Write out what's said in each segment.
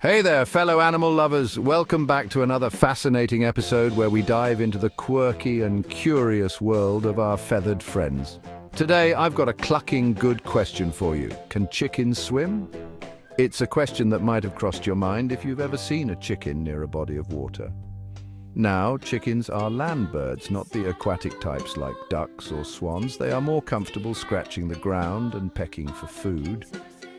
Hey there, fellow animal lovers. Welcome back to another fascinating episode where we dive into the quirky and curious world of our feathered friends. Today, I've got a clucking good question for you. Can chickens swim? It's a question that might have crossed your mind if you've ever seen a chicken near a body of water. Now, chickens are land birds, not the aquatic types like ducks or swans. They are more comfortable scratching the ground and pecking for food.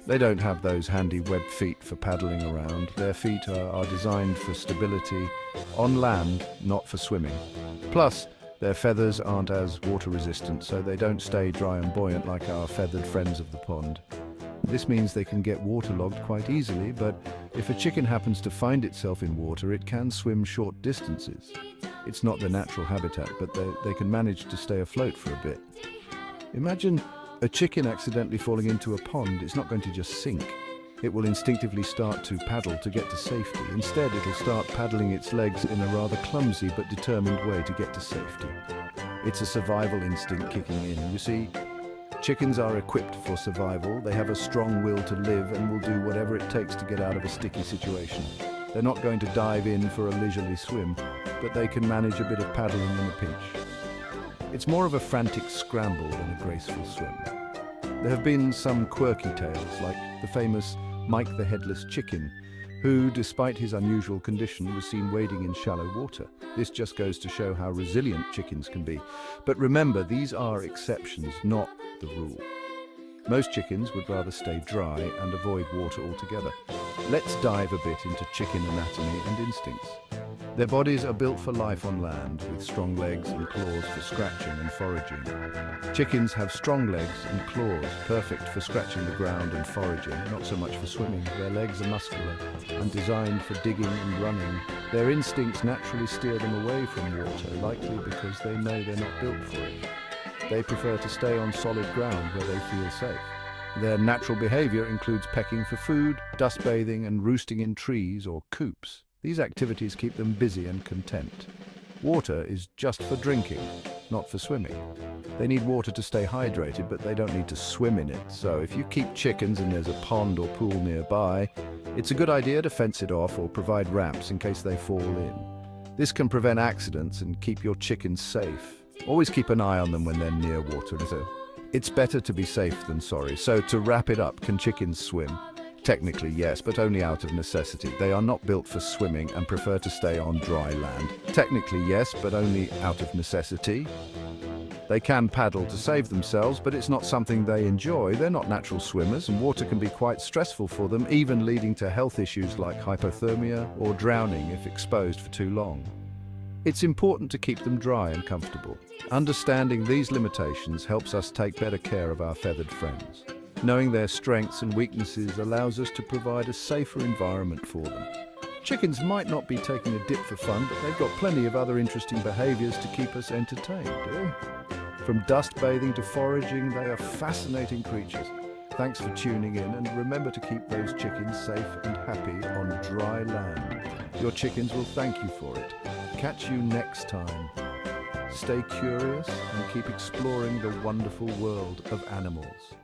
They don't have those handy webbed feet for paddling around. Their feet are designed for stability on land, not for swimming. Plus, their feathers aren't as water resistant, so they don't stay dry and buoyant like our feathered friends of the pond. This means they can get waterlogged quite easily, but if a chicken happens to find itself in water, it can swim short distances. It's not their natural habitat, but they can manage to stay afloat for a bit. Imagine a chicken accidentally falling into a pond. It's not going to just sink. It will instinctively start to paddle to get to safety. Instead, it'll start paddling its legs in a rather clumsy but determined way to get to safety. It's a survival instinct kicking in. You see, chickens are equipped for survival. They have a strong will to live and will do whatever it takes to get out of a sticky situation. They're not going to dive in for a leisurely swim, but they can manage a bit of paddling in a pinch. It's more of a frantic scramble than a graceful swim. There have been some quirky tales, like the famous Mike the Headless Chicken, who, despite his unusual condition, was seen wading in shallow water. This just goes to show how resilient chickens can be. But remember, these are exceptions, not the rule. Most chickens would rather stay dry and avoid water altogether. Let's dive a bit into chicken anatomy and instincts. Their bodies are built for life on land, with strong legs and claws for scratching and foraging. Chickens have strong legs and claws, perfect for scratching the ground and foraging, not so much for swimming. Their legs are muscular and designed for digging and running. Their instincts naturally steer them away from water, likely because they know they're not built for it. They prefer to stay on solid ground where they feel safe. Their natural behavior includes pecking for food, dust bathing, and roosting in trees or coops. These activities keep them busy and content. Water is just for drinking, not for swimming. They need water to stay hydrated, but they don't need to swim in it. So if you keep chickens and there's a pond or pool nearby, it's a good idea to fence it off or provide ramps in case they fall in. This can prevent accidents and keep your chickens safe. Always keep an eye on them when they're near water. It's better to be safe than sorry. So to wrap it up, can chickens swim? Technically, yes, but only out of necessity. They are not built for swimming and prefer to stay on dry land. Technically, yes, but only out of necessity. They can paddle to save themselves, but it's not something they enjoy. They're not natural swimmers, and water can be quite stressful for them, even leading to health issues like hypothermia or drowning if exposed for too long. It's important to keep them dry and comfortable. Understanding these limitations helps us take better care of our feathered friends. Knowing their strengths and weaknesses allows us to provide a safer environment for them. Chickens might not be taking a dip for fun, but they've got plenty of other interesting behaviors to keep us entertained. From dust bathing to foraging, they are fascinating creatures. Thanks for tuning in, and remember to keep those chickens safe and happy on dry land. Your chickens will thank you for it. Catch you next time. Stay curious and keep exploring the wonderful world of animals.